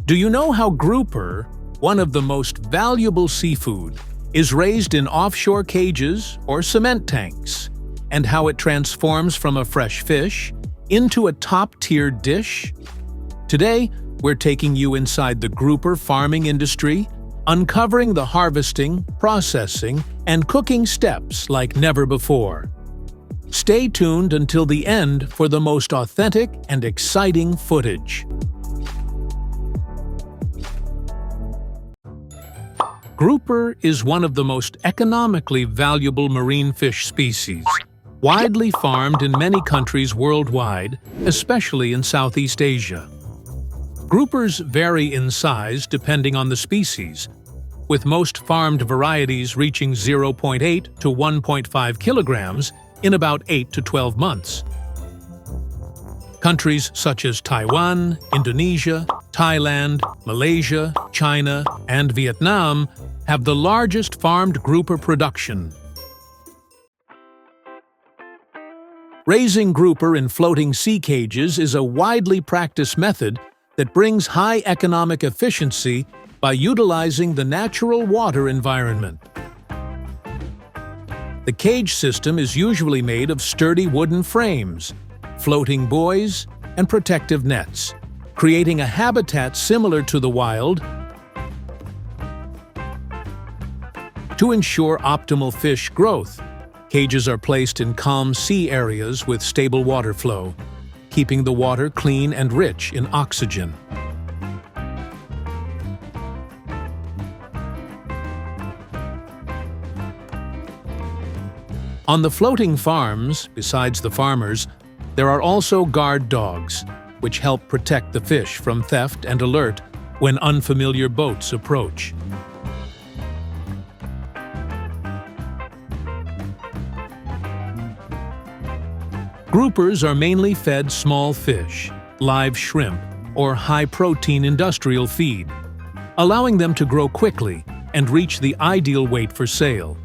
Do you know how grouper, one of the most valuable seafood, is raised in offshore cages or cement tanks, and how it transforms from a fresh fish into a top-tier dish? Today, we're taking you inside the grouper farming industry, uncovering the harvesting, processing, and cooking steps like never before. Stay tuned until the end for the most authentic and exciting footage. Grouper is one of the most economically valuable marine fish species, widely farmed in many countries worldwide, especially in Southeast Asia. Groupers vary in size depending on the species, with most farmed varieties reaching 0.8 to 1.5 kilograms in about 8 to 12 months. Countries such as Taiwan, Indonesia, Thailand, Malaysia, China, and Vietnam have the largest farmed grouper production. Raising grouper in floating sea cages is a widely practiced method that brings high economic efficiency by utilizing the natural water environment. The cage system is usually made of sturdy wooden frames, floating buoys, and protective nets, creating a habitat similar to the wild. To ensure optimal fish growth, cages are placed in calm sea areas with stable water flow, keeping the water clean and rich in oxygen. On the floating farms, besides the farmers, there are also guard dogs, which help protect the fish from theft and alert when unfamiliar boats approach. Groupers are mainly fed small fish, live shrimp, or high-protein industrial feed, allowing them to grow quickly and reach the ideal weight for sale.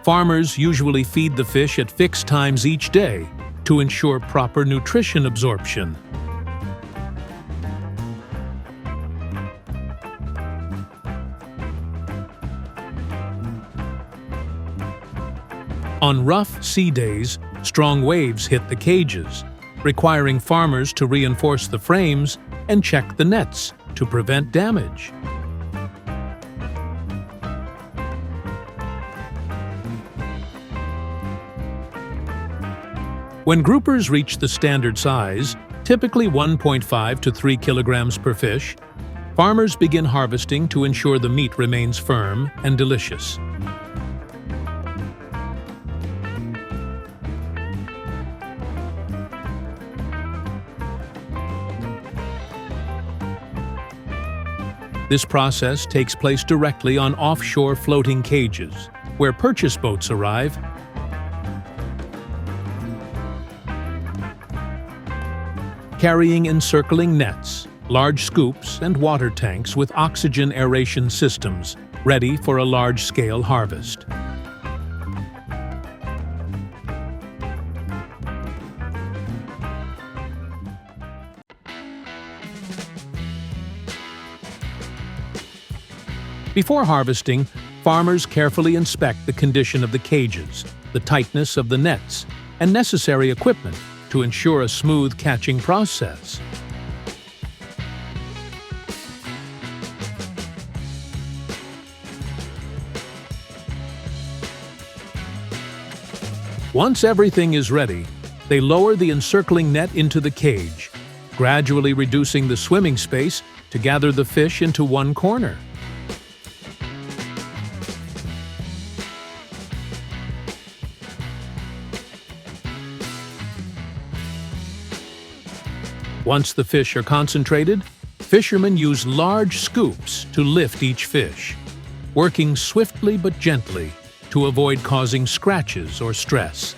Farmers usually feed the fish at fixed times each day to ensure proper nutrition absorption. On rough sea days, strong waves hit the cages, requiring farmers to reinforce the frames and check the nets to prevent damage. When groupers reach the standard size, typically 1.5 to 3 kilograms per fish, farmers begin harvesting to ensure the meat remains firm and delicious. This process takes place directly on offshore floating cages, where purchase boats arrive carrying encircling nets, large scoops, and water tanks with oxygen aeration systems, ready for a large-scale harvest. Before harvesting, farmers carefully inspect the condition of the cages, the tightness of the nets, and necessary equipment to ensure a smooth catching process. Once everything is ready, they lower the encircling net into the cage, gradually reducing the swimming space to gather the fish into one corner. Once the fish are concentrated, fishermen use large scoops to lift each fish, working swiftly but gently to avoid causing scratches or stress.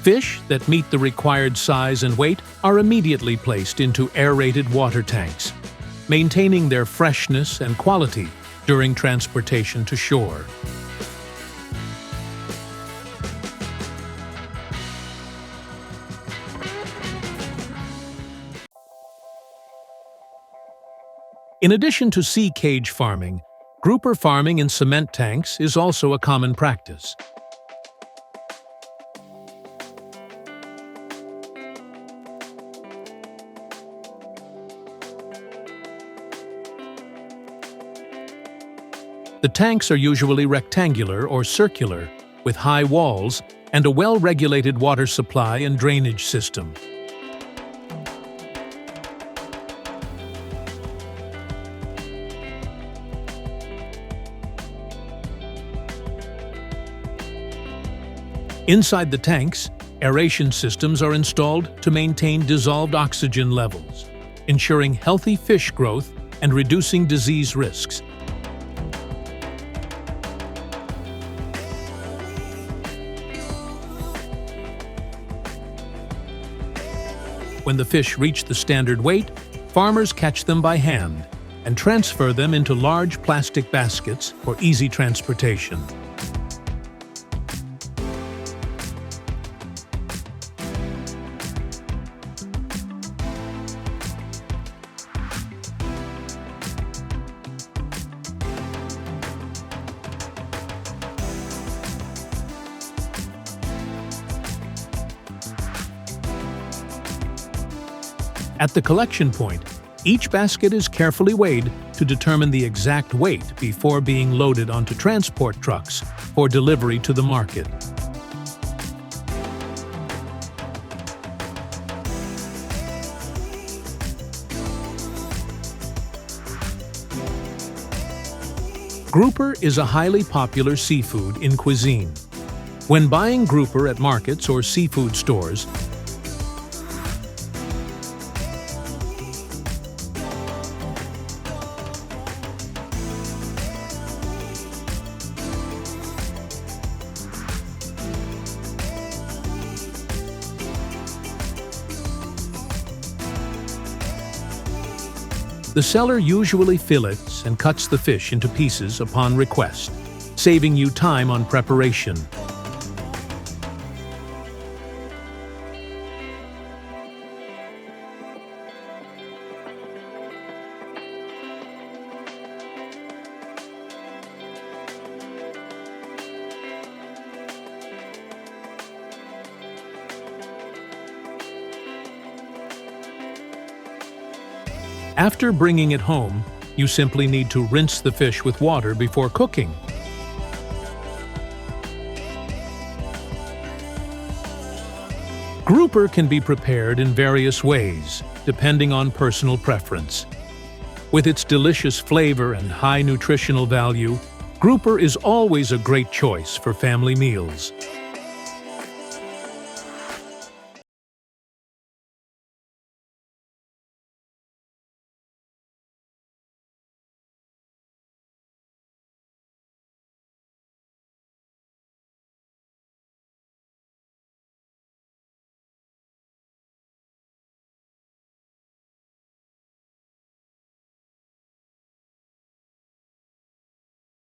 Fish that meet the required size and weight are immediately placed into aerated water tanks, maintaining their freshness and quality during transportation to shore. In addition to sea cage farming, grouper farming in cement tanks is also a common practice. The tanks are usually rectangular or circular, with high walls and a well-regulated water supply and drainage system. Inside the tanks, aeration systems are installed to maintain dissolved oxygen levels, ensuring healthy fish growth and reducing disease risks. When the fish reach the standard weight, farmers catch them by hand and transfer them into large plastic baskets for easy transportation. At the collection point, each basket is carefully weighed to determine the exact weight before being loaded onto transport trucks for delivery to the market. Grouper is a highly popular seafood in cuisine. When buying grouper at markets or seafood stores, the seller usually fillets and cuts the fish into pieces upon request, saving you time on preparation. After bringing it home, you simply need to rinse the fish with water before cooking. Grouper can be prepared in various ways, depending on personal preference. With its delicious flavor and high nutritional value, grouper is always a great choice for family meals.